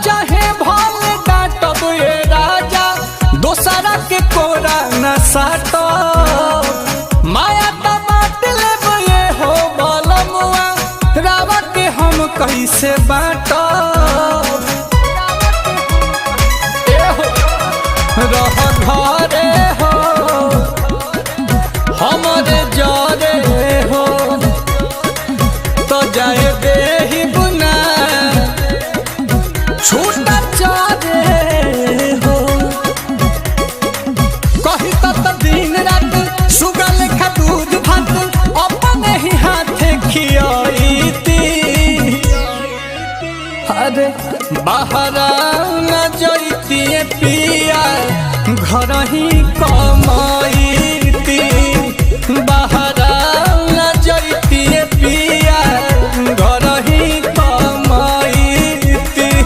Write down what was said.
चाहे भल डांटब ये राजा दोसरा के कोरा न साटो माया बाट लेब ये हो बलमुआ रावा के हम कैसे बाटो रह घरे हो हमरे जरे हो तो जाए देही बुना छूटा चारे हो कही तो दिन रात सुगल खा दूध भात अपने ही हाथे खियाईती अरे बाहरा न जईती पिया घर ही कमाईती बाहर